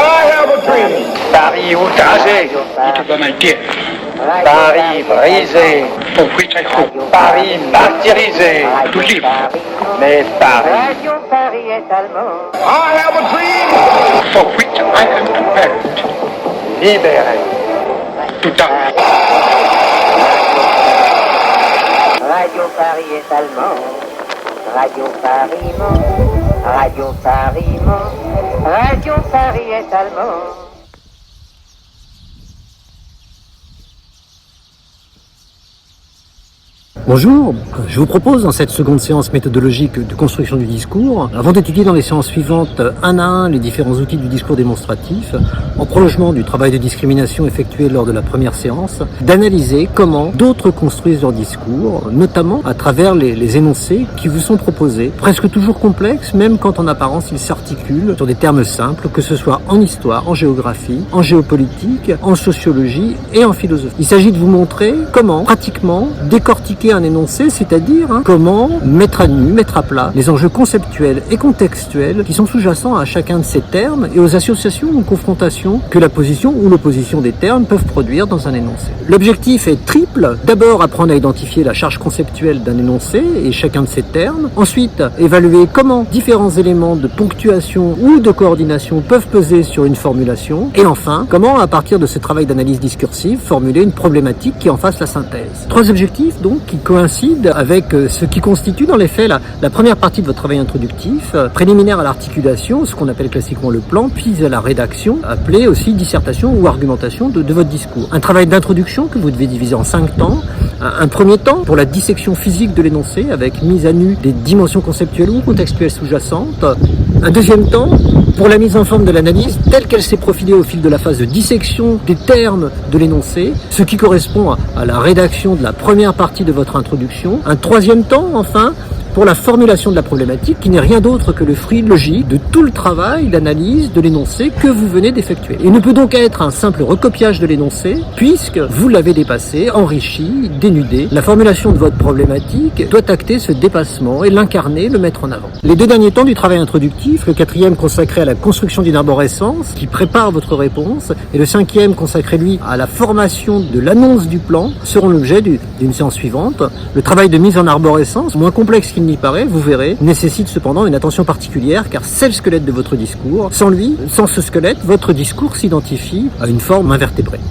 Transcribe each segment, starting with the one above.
I have a dream. Paris outragé, Dites comme un dieu. Paris brisé, For which I hope Paris martyrisé, to live. mais Paris Radio Paris est allemand. I have a dream. For which I am prepared libéré. to die. Radio Paris est allemand. Radio Paris ment. Radio Paris ment. Radio Paris est allemand. Bonjour, je vous propose dans cette seconde séance méthodologique de construction du discours, avant d'étudier dans les séances suivantes un à un les différents outils du discours démonstratif, en prolongement du travail de discrimination effectué lors de la première séance, d'analyser comment d'autres construisent leur discours, notamment à travers les énoncés qui vous sont proposés, presque toujours complexes, même quand en apparence ils s'articulent sur des termes simples, que ce soit en histoire, en géographie, en géopolitique, en sociologie et en philosophie. Il s'agit de vous montrer comment, pratiquement, décortiquer un énoncé, c'est-à-dire comment mettre à nu, mettre à plat les enjeux conceptuels et contextuels qui sont sous-jacents à chacun de ces termes et aux associations ou confrontations que la position ou l'opposition des termes peuvent produire dans un énoncé. L'objectif est triple. D'abord, apprendre à identifier la charge conceptuelle d'un énoncé et chacun de ces termes. Ensuite, évaluer comment différents éléments de ponctuation ou de coordination peuvent peser sur une formulation. Et enfin, comment, à partir de ce travail d'analyse discursive, formuler une problématique qui en fasse la synthèse. Trois objectifs, donc, qui coïncide avec ce qui constitue dans les faits la première partie de votre travail introductif, préliminaire à l'articulation, ce qu'on appelle classiquement le plan, puis à la rédaction, appelée aussi dissertation ou argumentation de votre discours. Un travail d'introduction que vous devez diviser en 5 temps. Un premier temps pour la dissection physique de l'énoncé avec mise à nu des dimensions conceptuelles ou contextuelles sous-jacentes. Un deuxième temps pour la mise en forme de l'analyse telle qu'elle s'est profilée au fil de la phase de dissection des termes de l'énoncé, ce qui correspond à la rédaction de la première partie de votre introduction. Un troisième temps, enfin, pour la formulation de la problématique, qui n'est rien d'autre que le fruit logique de tout le travail d'analyse de l'énoncé que vous venez d'effectuer. Il ne peut donc être un simple recopiage de l'énoncé, puisque vous l'avez dépassé, enrichi, dénudé. La formulation de votre problématique doit acter ce dépassement et l'incarner, le mettre en avant. Les deux derniers temps du travail introductif, le quatrième consacré à la construction d'une arborescence, qui prépare votre réponse, et le cinquième consacré, lui, à la formation de l'annonce du plan, seront l'objet d'une séance suivante. Le travail de mise en arborescence, moins complexe qu'il n'y paraît, vous verrez, nécessite cependant une attention particulière car c'est le squelette de votre discours. Sans lui, sans ce squelette, votre discours s'identifie à une forme invertébrée.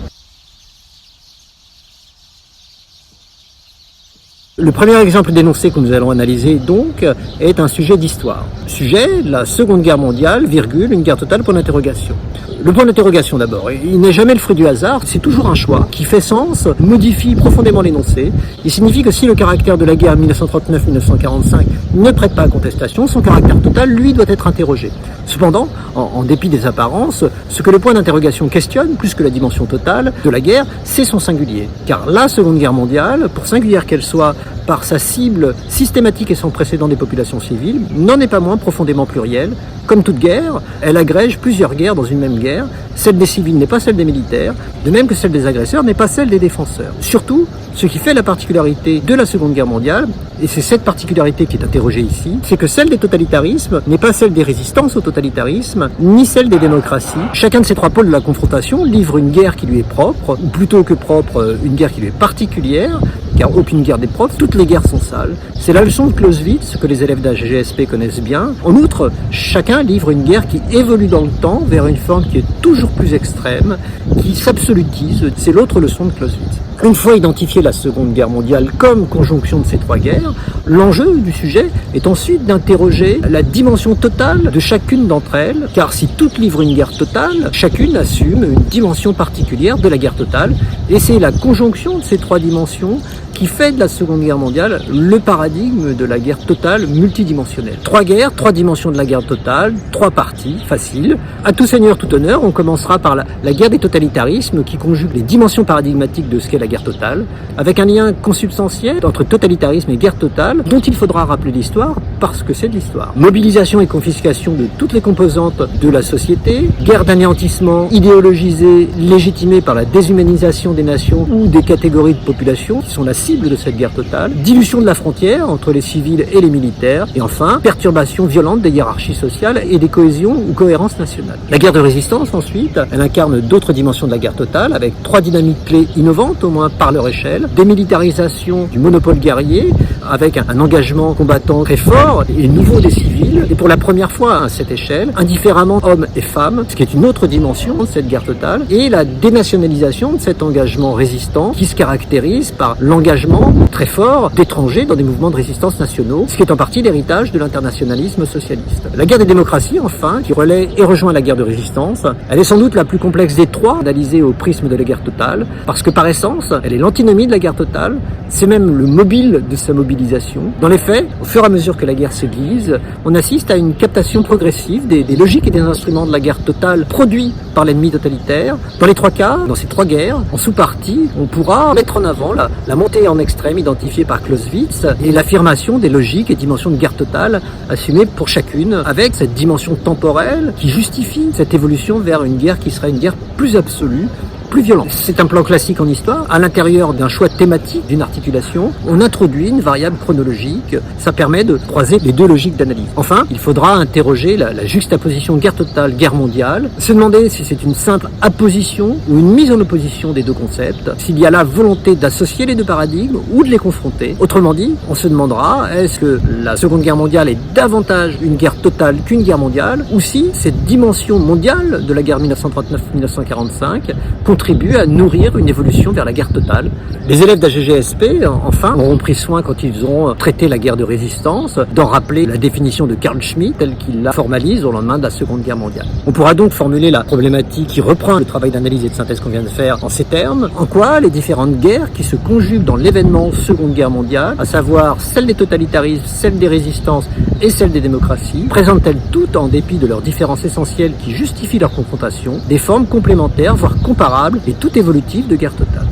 Le premier exemple d'énoncé que nous allons analyser donc est un sujet d'histoire. Sujet, la Seconde Guerre mondiale, virgule, une guerre totale, point d'interrogation. Le point d'interrogation d'abord, il n'est jamais le fruit du hasard, c'est toujours un choix qui fait sens, modifie profondément l'énoncé. Il signifie que si le caractère de la guerre 1939-1945 ne prête pas à contestation, son caractère total, lui, doit être interrogé. Cependant, en dépit des apparences, ce que le point d'interrogation questionne, plus que la dimension totale de la guerre, c'est son singulier. Car la Seconde Guerre mondiale, pour singulière qu'elle soit par sa cible systématique et sans précédent des populations civiles, n'en est pas moins profondément plurielle. Comme toute guerre, elle agrège plusieurs guerres dans une même guerre. Celle des civils n'est pas celle des militaires, de même que celle des agresseurs n'est pas celle des défenseurs. Surtout, ce qui fait la particularité de la Seconde Guerre mondiale, et c'est cette particularité qui est interrogée ici, c'est que celle des totalitarismes n'est pas celle des résistances au totalitarisme, ni celle des démocraties. Chacun de ces trois pôles de la confrontation livre une guerre qui lui est propre, ou plutôt que propre, une guerre qui lui est particulière, car aucune guerre n'est propre, toutes les guerres sont sales. C'est la leçon de Clausewitz, que les élèves d'AGSP connaissent bien. En outre, chacun livre une guerre qui évolue dans le temps vers une forme qui est toujours plus extrême, qui s'absolutise. C'est l'autre leçon de Clausewitz. Une fois identifiée la Seconde Guerre mondiale comme conjonction de ces trois guerres, l'enjeu du sujet est ensuite d'interroger la dimension totale de chacune d'entre elles, car si toutes livrent une guerre totale, chacune assume une dimension particulière de la guerre totale, et c'est la conjonction de ces trois dimensions qui fait de la Seconde Guerre mondiale le paradigme de la guerre totale multidimensionnelle. Trois guerres, trois dimensions de la guerre totale, trois parties, facile. À tout seigneur, tout honneur, on commencera par la guerre des totalitarismes qui conjugue les dimensions paradigmatiques de ce qu'est la guerre totale, avec un lien consubstantiel entre totalitarisme et guerre totale, dont il faudra rappeler l'histoire parce que c'est de l'histoire. Mobilisation et confiscation de toutes les composantes de la société, guerre d'anéantissement idéologisée, légitimée par la déshumanisation des nations ou des catégories de population qui sont la cible cible de cette guerre totale, dilution de la frontière entre les civils et les militaires, et enfin, perturbation violente des hiérarchies sociales et des cohésions ou cohérences nationales. La guerre de résistance, ensuite, elle incarne d'autres dimensions de la guerre totale, avec 3 dynamiques clés innovantes, au moins par leur échelle, démilitarisation du monopole guerrier, avec un engagement combattant très fort et nouveau des civils, et pour la première fois à cette échelle, indifféremment hommes et femmes, ce qui est une autre dimension de cette guerre totale, et la dénationalisation de cet engagement résistant qui se caractérise par l'engagement très fort d'étrangers dans des mouvements de résistance nationaux, ce qui est en partie l'héritage de l'internationalisme socialiste. La guerre des démocraties, enfin, qui relaie et rejoint la guerre de résistance, elle est sans doute la plus complexe des 3, analysée au prisme de la guerre totale, parce que par essence, elle est l'antinomie de la guerre totale, c'est même le mobile de sa mobilisation. Dans les faits, au fur et à mesure que la guerre s'aiguise, on assiste à une captation progressive des logiques et des instruments de la guerre totale produits par l'ennemi totalitaire. Dans les 3 cas, dans ces 3 guerres, en sous-partie, on pourra mettre en avant la montée en extrême identifiée par Clausewitz et l'affirmation des logiques et dimensions de guerre totale assumées pour chacune, avec cette dimension temporelle qui justifie cette évolution vers une guerre qui serait une guerre plus absolue, plus violent. C'est un plan classique en histoire. À l'intérieur d'un choix thématique, d'une articulation, on introduit une variable chronologique. Ça permet de croiser les 2 logiques d'analyse. Enfin, il faudra interroger la juxtaposition guerre totale, guerre mondiale, se demander si c'est une simple apposition ou une mise en opposition des 2 concepts, s'il y a la volonté d'associer les 2 paradigmes ou de les confronter. Autrement dit, on se demandera, est-ce que la Seconde Guerre mondiale est davantage une guerre totale qu'une guerre mondiale, ou si cette dimension mondiale de la guerre 1939-1945 contribue à nourrir une évolution vers la guerre totale. Les élèves d'AGGSP, enfin, auront pris soin quand ils auront traité la guerre de résistance, d'en rappeler la définition de Carl Schmitt telle qu'il la formalise au lendemain de la Seconde Guerre mondiale. On pourra donc formuler la problématique qui reprend le travail d'analyse et de synthèse qu'on vient de faire en ces termes. En quoi les différentes guerres qui se conjuguent dans l'événement Seconde Guerre mondiale, à savoir celle des totalitarismes, celle des résistances et celle des démocraties, présentent-elles toutes, en dépit de leurs différences essentielles qui justifient leur confrontation, des formes complémentaires, voire comparables, et tout évolutive de guerre totale.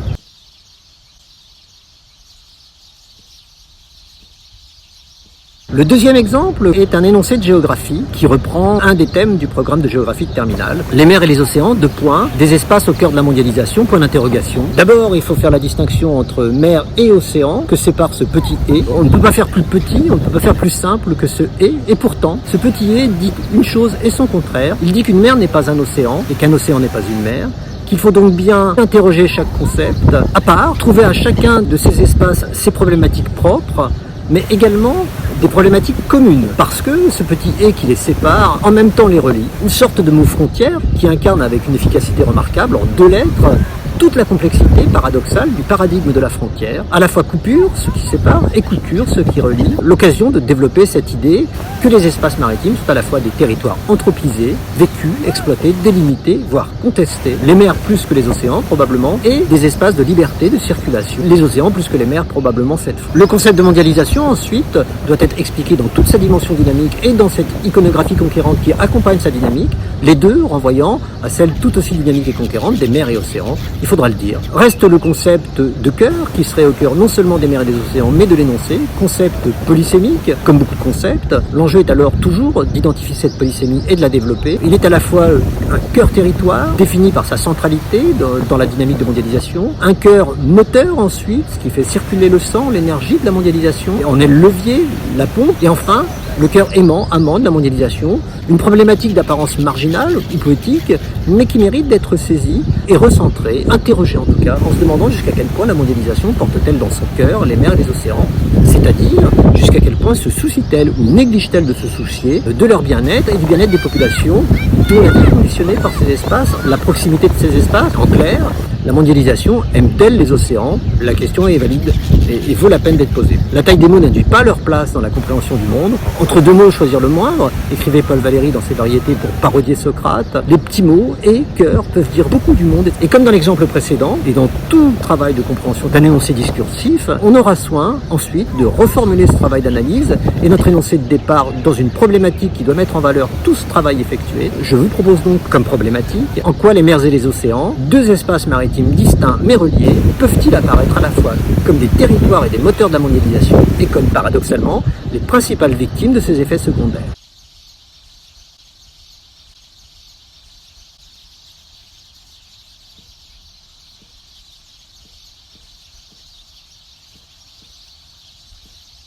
Le deuxième exemple est un énoncé de géographie qui reprend un des thèmes du programme de géographie de terminale. Les mers et les océans, 2 points, des espaces au cœur de la mondialisation, point d'interrogation. D'abord, il faut faire la distinction entre mer et océan, que sépare ce petit « et ». On ne peut pas faire plus petit, on ne peut pas faire plus simple que ce « et ». Et pourtant, ce petit « et » dit une chose et son contraire. Il dit qu'une mer n'est pas un océan et qu'un océan n'est pas une mer. Qu'il faut donc bien interroger chaque concept à part, trouver à chacun de ces espaces ses problématiques propres, mais également des problématiques communes, parce que ce petit « et » qui les sépare, en même temps les relie. Une sorte de mot frontière qui incarne avec une efficacité remarquable, en 2 lettres, toute la complexité paradoxale du paradigme de la frontière, à la fois coupure, ce qui sépare, et couture, ce qui relie, l'occasion de développer cette idée que les espaces maritimes sont à la fois des territoires anthropisés, vécus, exploités, délimités, voire contestés, les mers plus que les océans probablement, et des espaces de liberté, de circulation, les océans plus que les mers probablement cette fois. Le concept de mondialisation ensuite doit être expliqué dans toute sa dimension dynamique et dans cette iconographie conquérante qui accompagne sa dynamique, les 2 renvoyant à celle tout aussi dynamique et conquérante des mers et océans. Il faudra le dire. Reste le concept de cœur, qui serait au cœur non seulement des mers et des océans, mais de l'énoncé, concept polysémique, comme beaucoup de concepts. L'enjeu est alors toujours d'identifier cette polysémie et de la développer. Il est à la fois un cœur-territoire, défini par sa centralité dans la dynamique de mondialisation, un cœur moteur ensuite, ce qui fait circuler le sang, l'énergie de la mondialisation, et en est le levier, la pompe, et enfin, le cœur aimant, amant de la mondialisation, une problématique d'apparence marginale ou poétique, mais qui mérite d'être saisie et recentrée, interrogée en tout cas, en se demandant jusqu'à quel point la mondialisation porte-t-elle dans son cœur les mers et les océans, c'est-à-dire jusqu'à quel point se soucie-t-elle ou néglige-t-elle de se soucier de leur bien-être et du bien-être des populations, dont la vie est conditionnée par ces espaces, la proximité de ces espaces, en clair, la mondialisation aime-t-elle les océans? La question est valide et vaut la peine d'être posée. La taille des mots n'induit pas leur place dans la compréhension du monde. Entre 2 mots, choisir le moindre, écrivait Paul Valéry dans ses variétés pour parodier Socrate. Les petits mots et cœur peuvent dire beaucoup du monde. Et comme dans l'exemple précédent, et dans tout travail de compréhension d'un énoncé discursif, on aura soin ensuite de reformuler ce travail d'analyse et notre énoncé de départ dans une problématique qui doit mettre en valeur tout ce travail effectué. Je vous propose donc comme problématique en quoi les mers et les océans, 2 espaces maritimes distincts mais reliés, peuvent-ils apparaître à la fois comme des territoires et des moteurs de la mondialisation et comme paradoxalement les principales victimes de ces effets secondaires.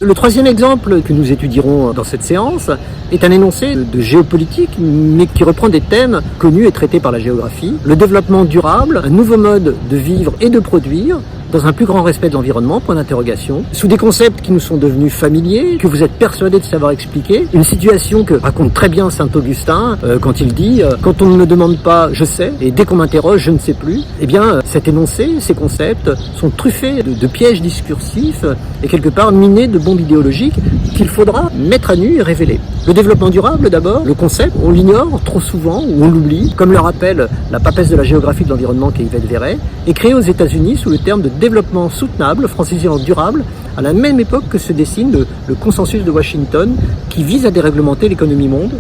Le troisième exemple que nous étudierons dans cette séance est un énoncé de géopolitique, mais qui reprend des thèmes connus et traités par la géographie. Le développement durable, un nouveau mode de vivre et de produire, dans un plus grand respect de l'environnement, point d'interrogation, sous des concepts qui nous sont devenus familiers, que vous êtes persuadés de savoir expliquer. Une situation que raconte très bien Saint-Augustin quand il dit « Quand on ne me demande pas, je sais, et dès qu'on m'interroge, je ne sais plus ». Eh bien, cet énoncé, ces concepts sont truffés de pièges discursifs et quelque part minés de bombes idéologiques qu'il faudra mettre à nu et révéler. Le développement durable, d'abord, le concept, on l'ignore trop souvent ou on l'oublie, comme le rappelle la papesse de la géographie de l'environnement qui est Yvette Verret, est créé aux États-Unis sous le terme de développement soutenable, francisé en durable, à la même époque que se dessine le consensus de Washington qui vise à déréglementer l'économie monde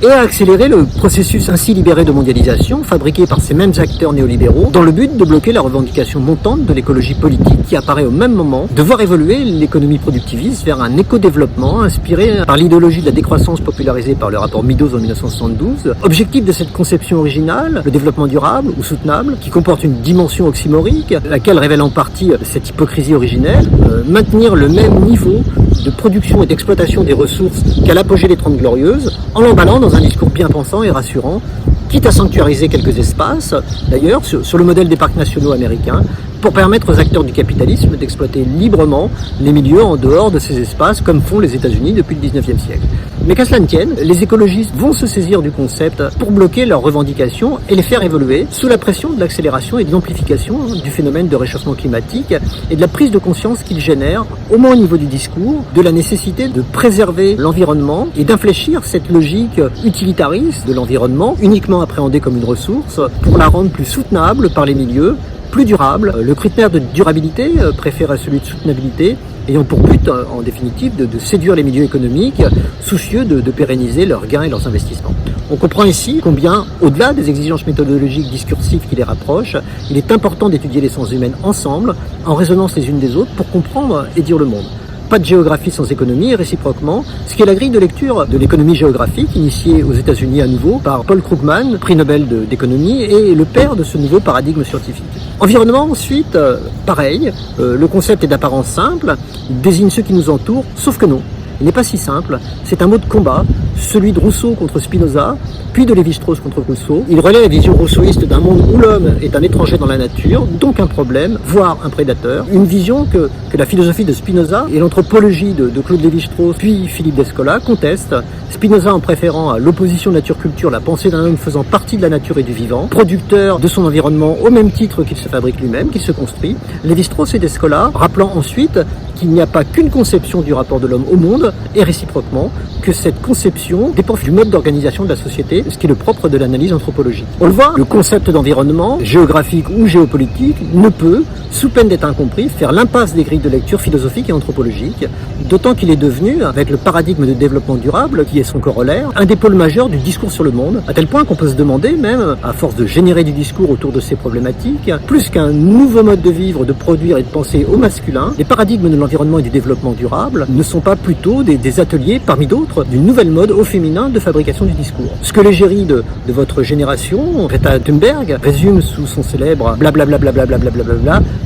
et à accélérer le processus ainsi libéré de mondialisation fabriqué par ces mêmes acteurs néolibéraux dans le but de bloquer la revendication montante de l'écologie politique qui apparaît au même moment de voir évoluer l'économie productiviste vers un éco-développement inspiré par l'idéologie de la décroissance popularisée par le rapport Meadows en 1972. Objectif de cette conception originale, le développement durable ou soutenable, qui comporte une dimension oxymorique, laquelle révèle en partie cette hypocrisie originelle, maintenir le même niveau de production et d'exploitation des ressources qu'à l'apogée des 30 Glorieuses, en l'emballant dans un discours bien pensant et rassurant, quitte à sanctuariser quelques espaces, d'ailleurs, sur le modèle des parcs nationaux américains, pour permettre aux acteurs du capitalisme d'exploiter librement les milieux en dehors de ces espaces, comme font les États-Unis depuis le 19e siècle. Mais qu'à cela ne tienne, les écologistes vont se saisir du concept pour bloquer leurs revendications et les faire évoluer sous la pression de l'accélération et de l'amplification du phénomène de réchauffement climatique et de la prise de conscience qu'il génère, au moins au niveau du discours, de la nécessité de préserver l'environnement et d'infléchir cette logique utilitariste de l'environnement, uniquement appréhendée comme une ressource, pour la rendre plus soutenable par les milieux, plus durable. Le critère de durabilité préfère à celui de soutenabilité, ayant pour but, en définitive, de séduire les milieux économiques, soucieux de pérenniser leurs gains et leurs investissements. On comprend ici combien, au-delà des exigences méthodologiques discursives qui les rapprochent, il est important d'étudier les sciences humaines ensemble, en résonance les unes des autres, pour comprendre et dire le monde. Pas de géographie sans économie, et réciproquement, ce qui est la grille de lecture de l'économie géographique, initiée aux États-Unis à nouveau par Paul Krugman, prix Nobel d'économie, et le père de ce nouveau paradigme scientifique. Environnement, ensuite, pareil, le concept est d'apparence simple, il désigne ceux qui nous entourent, sauf que non. Il n'est pas si simple, c'est un mot de combat, celui de Rousseau contre Spinoza, puis de Lévi-Strauss contre Rousseau. Il relaie la vision rousseauiste d'un monde où l'homme est un étranger dans la nature, donc un problème, voire un prédateur. Une vision que la philosophie de Spinoza et l'anthropologie de Claude Lévi-Strauss puis Philippe Descola contestent. Spinoza en préférant à l'opposition nature-culture la pensée d'un homme faisant partie de la nature et du vivant, producteur de son environnement au même titre qu'il se fabrique lui-même, qu'il se construit. Lévi-Strauss et Descola rappelant ensuite qu'il n'y a pas qu'une conception du rapport de l'homme au monde, et réciproquement, que cette conception dépend du mode d'organisation de la société, ce qui est le propre de l'analyse anthropologique. On le voit, le concept d'environnement, géographique ou géopolitique, ne peut, sous peine d'être incompris, faire l'impasse des grilles de lecture philosophique et anthropologique, d'autant qu'il est devenu, avec le paradigme de développement durable, qui est son corollaire, un des pôles majeurs du discours sur le monde, à tel point qu'on peut se demander, même, à force de générer du discours autour de ces problématiques, plus qu'un nouveau mode de vivre, de produire et de penser au masculin, les paradigmes de l'environnement et du développement durable ne sont pas plutôt des ateliers, parmi d'autres, d'une nouvelle mode au féminin de fabrication du discours. Ce que l'égérie de votre génération, Greta Thunberg, résume sous son célèbre blablabla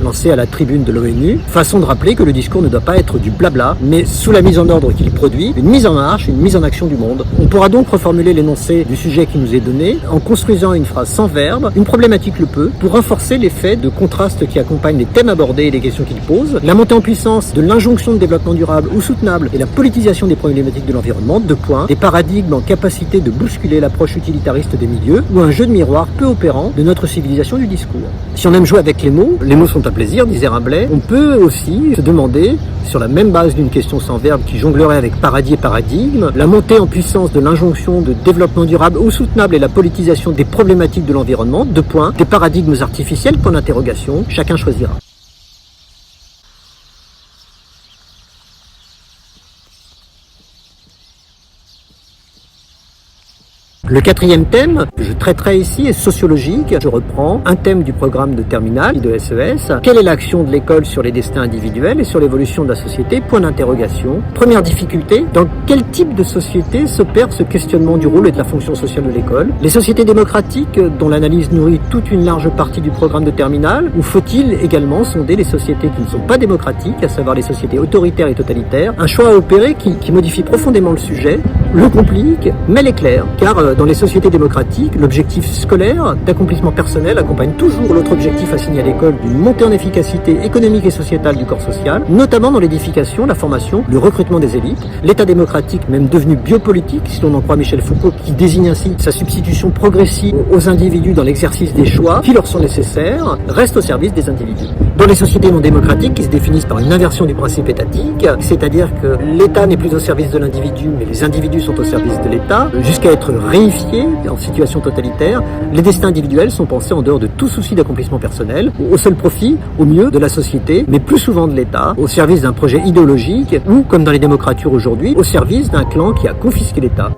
lancé à la tribune de l'ONU, façon de rappeler que le discours ne doit pas être du blabla, mais sous la mise en ordre qu'il produit, une mise en marche, une mise en action du monde. On pourra donc reformuler l'énoncé du sujet qui nous est donné en construisant une phrase sans verbe, une problématique le peut, pour renforcer l'effet de contraste qui accompagne les thèmes abordés et les questions qu'ils posent, la montée en puissance de l'injonction de développement durable ou soutenable et la politisation des problématiques de l'environnement, des paradigmes en capacité de bousculer l'approche utilitariste des milieux, ou un jeu de miroir peu opérant de notre civilisation du discours. Si on aime jouer avec les mots sont un plaisir, disait Rabelais, on peut aussi se demander, sur la même base d'une question sans verbe qui jonglerait avec paradis et paradigme, la montée en puissance de l'injonction de développement durable ou soutenable et la politisation des problématiques de l'environnement, des paradigmes artificiels, point d'interrogation, chacun choisira. Le quatrième thème que je traiterai ici est sociologique. Je reprends un thème du programme de terminale de SES. Quelle est l'action de l'école sur les destins individuels et sur l'évolution de la société? Point d'interrogation. Première difficulté, dans quel type de société s'opère ce questionnement du rôle et de la fonction sociale de l'école? Les sociétés démocratiques, dont l'analyse nourrit toute une large partie du programme de terminale, ou faut-il également sonder les sociétés qui ne sont pas démocratiques, à savoir les sociétés autoritaires et totalitaires? Un choix à opérer qui modifie profondément le sujet, le complique, mais l'éclaire, car dans les sociétés démocratiques, l'objectif scolaire d'accomplissement personnel accompagne toujours l'autre objectif assigné à l'école d'une montée en efficacité économique et sociétale du corps social, notamment dans l'édification, la formation, le recrutement des élites. L'État démocratique, même devenu biopolitique, si l'on en croit Michel Foucault, qui désigne ainsi sa substitution progressive aux individus dans l'exercice des choix qui leur sont nécessaires, reste au service des individus. Dans les sociétés non démocratiques, qui se définissent par une inversion du principe étatique, c'est-à-dire que l'État n'est plus au service de l'individu, mais les individus sont au service de l'État, jusqu'à être réifiés en situation totalitaire, les destins individuels sont pensés en dehors de tout souci d'accomplissement personnel, au seul profit, au mieux, de la société, mais plus souvent de l'État, au service d'un projet idéologique, ou, comme dans les démocratures aujourd'hui, au service d'un clan qui a confisqué l'État.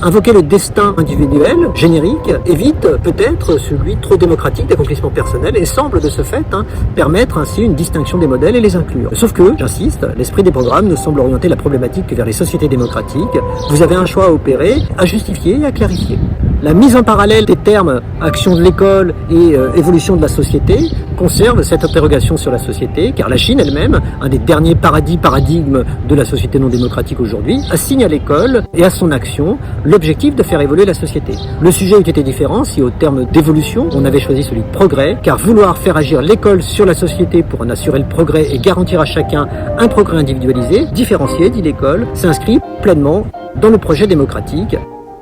Invoquer le destin individuel, générique, évite peut-être celui trop démocratique d'accomplissement personnel et semble de ce fait permettre ainsi une distinction des modèles et les inclure. Sauf que, j'insiste, l'esprit des programmes ne semble orienter la problématique que vers les sociétés démocratiques. Vous avez un choix à opérer, à justifier et à clarifier. La mise en parallèle des termes action de l'école et évolution de la société conserve cette interrogation sur la société, car la Chine elle-même, un des derniers paradigmes de la société non démocratique aujourd'hui, assigne à l'école et à son action l'objectif de faire évoluer la société. Le sujet eût été différent si au terme d'évolution, on avait choisi celui de progrès, car vouloir faire agir l'école sur la société pour en assurer le progrès et garantir à chacun un progrès individualisé, différencié, dit l'école, s'inscrit pleinement dans le projet démocratique.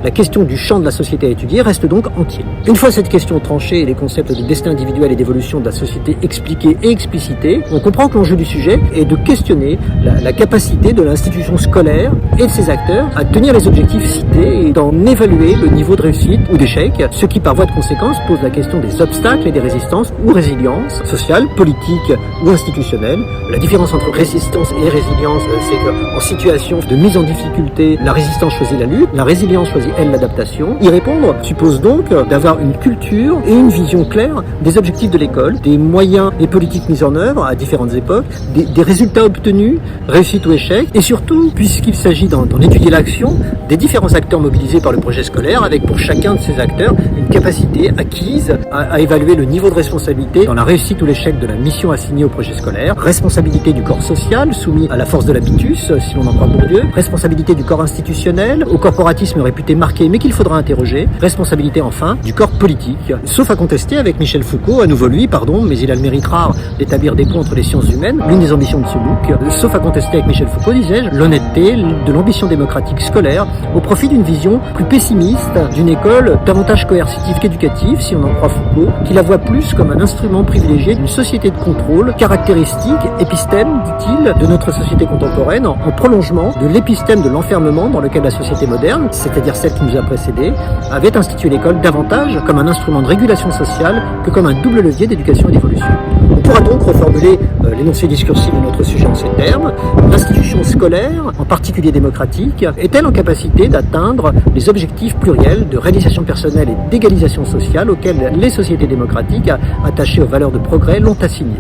La question du champ de la société à étudier reste donc entière. Une fois cette question tranchée et les concepts de destin individuel et d'évolution de la société expliqués et explicités, on comprend que l'enjeu du sujet est de questionner la capacité de l'institution scolaire et de ses acteurs à tenir les objectifs cités et d'en évaluer le niveau de réussite ou d'échec, ce qui par voie de conséquence pose la question des obstacles et des résistances ou résilience sociale, politique ou institutionnelle. La différence entre résistance et résilience, c'est qu'en situation de mise en difficulté, la résistance choisit la lutte, la résilience choisit l'adaptation. Y répondre suppose donc d'avoir une culture et une vision claire des objectifs de l'école, des moyens et politiques mis en œuvre à différentes époques, des résultats obtenus, réussite ou échec, et surtout, puisqu'il s'agit d'en étudier l'action, des différents acteurs mobilisés par le projet scolaire, avec pour chacun de ces acteurs une capacité acquise à évaluer le niveau de responsabilité dans la réussite ou l'échec de la mission assignée au projet scolaire, responsabilité du corps social, soumis à la force de l'habitus, si l'on en croit Bourdieu, responsabilité du corps institutionnel, au corporatisme réputé marqué mais qu'il faudra interroger, responsabilité enfin du corps politique. Sauf à contester avec Michel Foucault, à nouveau lui, mais il a le mérite rare d'établir des ponts entre les sciences humaines, l'une des ambitions de ce book, sauf à contester avec Michel Foucault, disais-je, l'honnêteté de l'ambition démocratique scolaire au profit d'une vision plus pessimiste d'une école davantage coercitive qu'éducative, si on en croit Foucault, qui la voit plus comme un instrument privilégié d'une société de contrôle, caractéristique, épistème, dit-il, de notre société contemporaine, en prolongement de l'épistème de l'enfermement dans lequel la société moderne, c'est-à-dire celle qui nous a précédés, avait institué l'école davantage comme un instrument de régulation sociale que comme un double levier d'éducation et d'évolution. On pourra donc reformuler l'énoncé discursif de notre sujet en ces termes. L'institution scolaire, en particulier démocratique, est-elle en capacité d'atteindre les objectifs pluriels de réalisation personnelle et d'égalisation sociale auxquels les sociétés démocratiques, attachées aux valeurs de progrès, l'ont assigné ?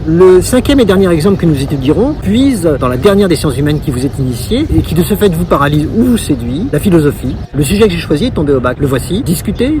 Le cinquième et dernier exemple que nous étudierons puise dans la dernière des sciences humaines qui vous est initiée et qui de ce fait vous paralyse ou vous séduit, la philosophie. Le sujet que j'ai choisi est tombé au bac. Le voici. Discuter,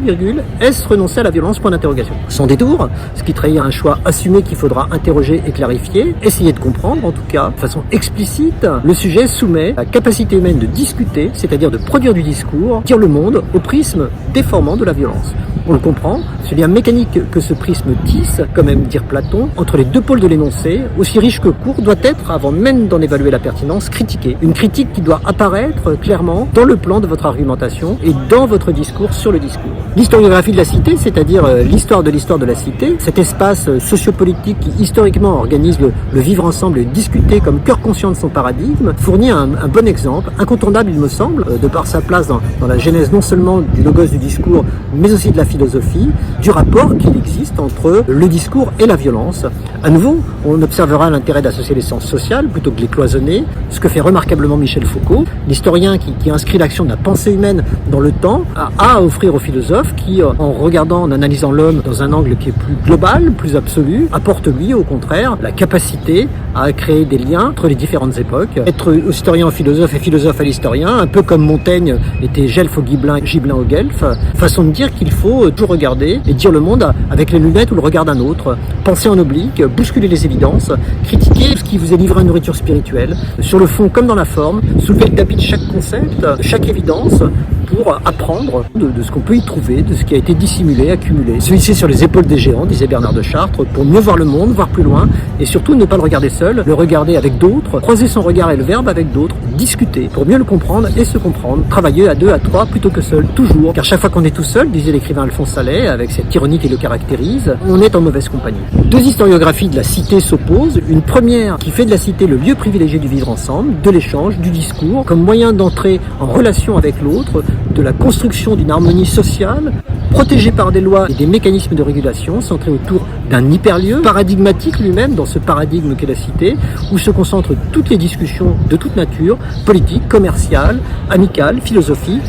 est-ce renoncer à la violence, point d'interrogation. Sans détour, ce qui trahit un choix assumé qu'il faudra interroger et clarifier, essayer de comprendre en tout cas, de façon explicite, le sujet soumet la capacité humaine de discuter, c'est-à-dire de produire du discours, dire le monde au prisme déformant de la violence. On le comprend, ce lien mécanique que ce prisme tisse, comme aime dire Platon, entre les deux pôles l'épaule de l'énoncé, aussi riche que court, doit être, avant même d'en évaluer la pertinence, critiqué. Une critique qui doit apparaître clairement dans le plan de votre argumentation et dans votre discours sur le discours. L'historiographie de la cité, c'est-à-dire l'histoire de la cité, cet espace sociopolitique qui historiquement organise le vivre ensemble et discuter comme cœur conscient de son paradigme, fournit un bon exemple, incontournable il me semble, de par sa place dans la genèse non seulement du logos du discours, mais aussi de la philosophie, du rapport qu'il existe entre le discours et la violence. À nouveau, on observera l'intérêt d'associer les sciences sociales plutôt que de les cloisonner, ce que fait remarquablement Michel Foucault, l'historien qui inscrit l'action de la pensée humaine dans le temps, a à offrir aux philosophes qui, en analysant l'homme dans un angle qui est plus global, plus absolu, apporte lui, au contraire, la capacité à créer des liens entre les différentes époques. Être historien au philosophe et philosophe à l'historien, un peu comme Montaigne était Guelph au Gibelin, Gibelin au Guelph, façon de dire qu'il faut toujours regarder et dire le monde avec les lunettes ou le regard d'un autre, penser en oblique, bousculer les évidences, critiquer ce qui vous est livré à nourriture spirituelle, sur le fond comme dans la forme, soulever le tapis de chaque concept, de chaque évidence, pour apprendre de ce qu'on peut y trouver, de ce qui a été dissimulé, accumulé. Se hisser sur les épaules des géants, disait Bernard de Chartres, pour mieux voir le monde, voir plus loin, et surtout ne pas le regarder seul, le regarder avec d'autres, croiser son regard et le verbe avec d'autres, discuter, pour mieux le comprendre et se comprendre, travailler à deux, à trois, plutôt que seul, toujours, car chaque fois qu'on est tout seul, disait l'écrivain Alphonse Sallet, avec cette ironie qui le caractérise, on est en mauvaise compagnie. Deux historiographies de la cité s'opposent, une première qui fait de la cité le lieu privilégié du vivre ensemble, de l'échange, du discours, comme moyen d'entrer en relation avec l'autre, de la construction d'une harmonie sociale, protégée par des lois et des mécanismes de régulation, centrée autour d'un hyperlieu, paradigmatique lui-même dans ce paradigme qu'est la cité, où se concentrent toutes les discussions de toute nature, politique, commerciale, amicale, philosophique,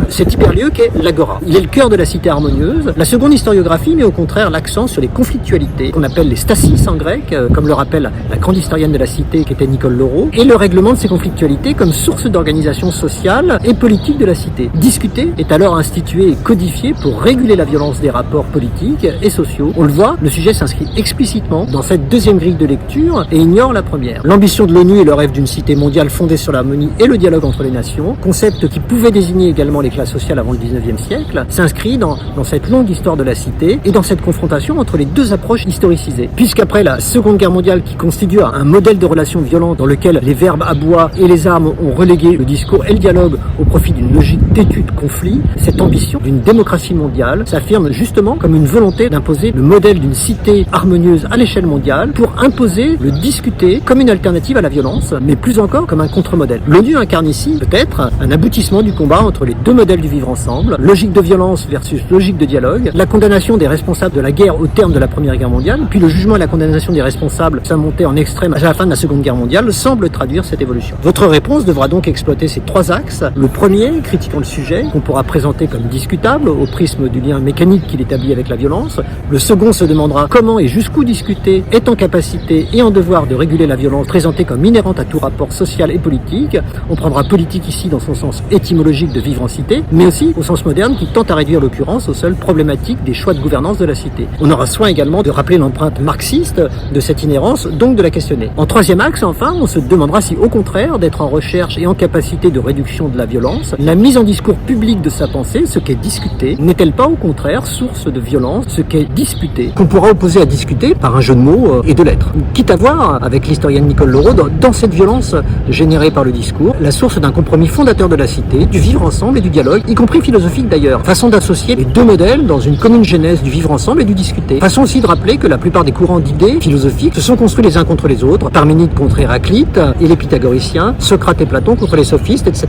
cet hyperlieu qu'est l'agora. Il est le cœur de la cité harmonieuse. La seconde historiographie met au contraire l'accent sur les conflictualités, qu'on appelle les stasis en grec, comme le rappelle la grande historienne de la cité qui était Nicole Leroux, et le règlement de ces conflictualités comme source d'organisation sociale et politique de la cité. Discuter est alors institué et codifié pour réguler la violence des rapports politiques et sociaux. On le voit, le sujet s'inscrit explicitement dans cette deuxième grille de lecture et ignore la première. L'ambition de l'ONU est le rêve d'une cité mondiale fondée sur l'harmonie et le dialogue entre les nations, concept qui pouvait désigner également les classes sociales avant le 19e siècle, s'inscrit dans cette longue histoire de la cité et dans cette confrontation entre les deux approches historicisées. Puisqu'après la Seconde Guerre mondiale qui constitue un modèle de relations violentes dans lequel les verbes à bois et les armes ont relégué le discours et le dialogue au profit d'une logique d'étude conflit, cette ambition d'une démocratie mondiale s'affirme justement comme une volonté d'imposer le modèle d'une cité harmonieuse à l'échelle mondiale pour imposer le discuter comme une alternative à la violence, mais plus encore comme un contre-modèle. L'ONU incarne ici peut-être un aboutissement du combat entre les deux modèles du vivre ensemble, logique de violence versus logique de dialogue, la condamnation des responsables de la guerre au terme de la Première Guerre mondiale, puis le jugement et la condamnation des responsables, sa montée en extrême à la fin de la Seconde Guerre mondiale, semble traduire cette évolution. Votre réponse devra donc exploiter ces trois axes. Le premier, critiquant le sujet, qu'on pourra présenter comme discutable au prisme du lien mécanique qu'il établit avec la violence. Le second se demandera comment et jusqu'où discuter est en capacité et en devoir de réguler la violence présentée comme inhérente à tout rapport social et politique. On prendra politique ici dans son sens étymologique de vivre en cité, mais aussi au sens moderne qui tente à réduire l'occurrence aux seules problématiques des choix de gouvernance de la cité. On aura soin également de rappeler l'empreinte marxiste de cette inhérence, donc de la questionner. En troisième axe, enfin, on se demandera si au contraire d'être en recherche et en capacité de réduction de la violence, la mise en discours public de sa pensée, ce qu'est discuter, n'est-elle pas au contraire source de violence, ce qu'est disputer, qu'on pourra opposer à discuter par un jeu de mots et de lettres. Quitte à voir, avec l'historienne Nicole Leroux, dans cette violence générée par le discours, la source d'un compromis fondateur de la cité, du vivre ensemble et du dialogue, y compris philosophique d'ailleurs. Façon d'associer les deux modèles dans une commune genèse du vivre ensemble et du discuter. Façon aussi de rappeler que la plupart des courants d'idées philosophiques se sont construits les uns contre les autres, Parménide contre Héraclite et les pythagoriciens, Socrate et Platon contre les sophistes, etc.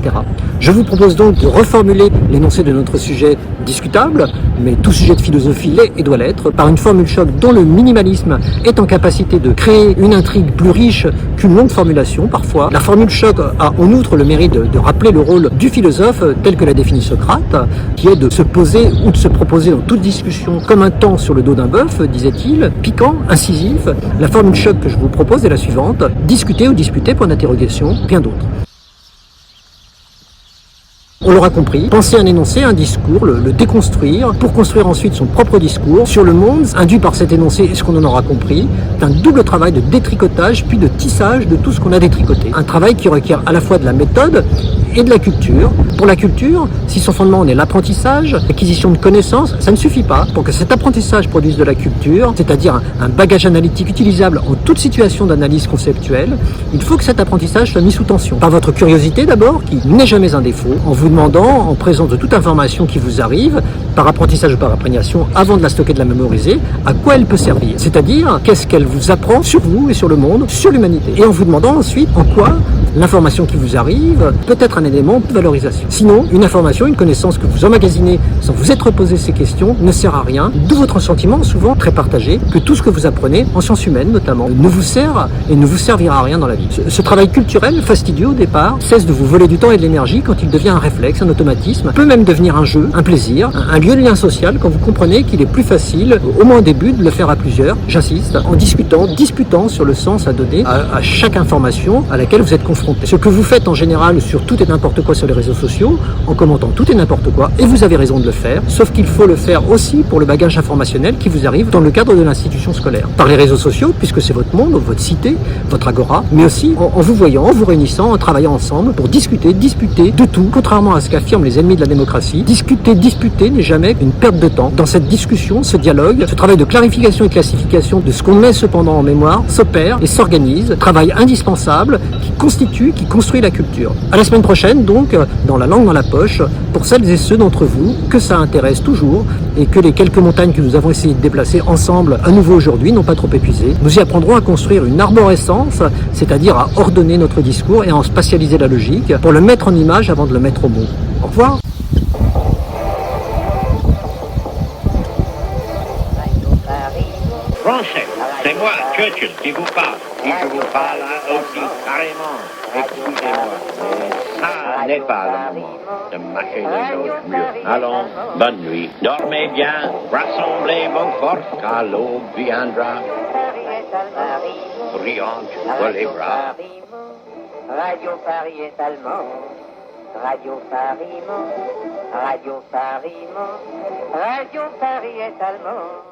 Je vous propose donc de reformuler l'énoncé de notre sujet discutable, mais tout sujet de philosophie l'est et doit l'être, par une formule choc dont le minimalisme est en capacité de créer une intrigue plus riche qu'une longue formulation parfois. La formule choc a en outre le mérite de rappeler le rôle du philosophe tel que l'a défini Socrate, qui est de se poser ou de se proposer dans toute discussion comme un temps sur le dos d'un bœuf, disait-il, piquant, incisif. La formule choc que je vous propose est la suivante: discuter ou disputer, point d'interrogation, rien d'autre. On l'aura compris, penser un énoncé, un discours, le déconstruire, pour construire ensuite son propre discours sur le monde, induit par cet énoncé et ce qu'on en aura compris, c'est un double travail de détricotage puis de tissage de tout ce qu'on a détricoté. Un travail qui requiert à la fois de la méthode et de la culture. Pour la culture, si son fondement est l'apprentissage, l'acquisition de connaissances, ça ne suffit pas. Pour que cet apprentissage produise de la culture, c'est-à-dire un bagage analytique utilisable en toute situation d'analyse conceptuelle, il faut que cet apprentissage soit mis sous tension. Par votre curiosité d'abord, qui n'est jamais un défaut, en vous demandant, en présence de toute information qui vous arrive, par apprentissage ou par imprégnation, avant de la stocker, de la mémoriser, à quoi elle peut servir. C'est-à-dire, qu'est-ce qu'elle vous apprend sur vous et sur le monde, sur l'humanité. Et en vous demandant ensuite en quoi l'information qui vous arrive peut être un élément de valorisation. Sinon, une information, une connaissance que vous emmagasinez sans vous être posé ces questions ne sert à rien, d'où votre sentiment souvent très partagé que tout ce que vous apprenez, en sciences humaines notamment, ne vous sert et ne vous servira à rien dans la vie. Ce travail culturel, fastidieux au départ, cesse de vous voler du temps et de l'énergie quand il devient un réflexe, un automatisme, peut même devenir un jeu, un plaisir, un lieu de lien social quand vous comprenez qu'il est plus facile, au moins au début, de le faire à plusieurs, j'insiste, en disputant sur le sens à donner à chaque information à laquelle vous êtes confronté. Ce que vous faites en général sur tout et n'importe quoi sur les réseaux sociaux, en commentant tout et n'importe quoi, et vous avez raison de le faire, sauf qu'il faut le faire aussi pour le bagage informationnel qui vous arrive dans le cadre de l'institution scolaire. Par les réseaux sociaux, puisque c'est votre monde, votre cité, votre agora, mais aussi en vous voyant, en vous réunissant, en travaillant ensemble pour discuter, disputer de tout, contrairement à ce qu'affirment les ennemis de la démocratie. Disputer n'est jamais une perte de temps. Dans cette discussion, ce dialogue, ce travail de clarification et classification de ce qu'on met cependant en mémoire s'opère et s'organise, travail indispensable qui construit la culture. À la semaine prochaine, donc, dans La langue dans la poche, pour celles et ceux d'entre vous que ça intéresse toujours et que les quelques montagnes que nous avons essayé de déplacer ensemble à nouveau aujourd'hui n'ont pas trop épuisé, nous y apprendrons à construire une arborescence, c'est-à-dire à ordonner notre discours et à en spatialiser la logique pour le mettre en image avant de le mettre au mot. Au revoir. Français, c'est moi, Churchill, qui vous parle. Si je vous parle aussi carrément, excusez-moi, mais ça n'est pas le moment de mâcher les choses mieux. Allons, bonne nuit. Dormez bien, rassemblez vos forces, car l'aube viendra. Brillante sur les bras. Radio Paris est allemand. Radio Paris ment. Radio Paris ment. Radio Paris est allemand.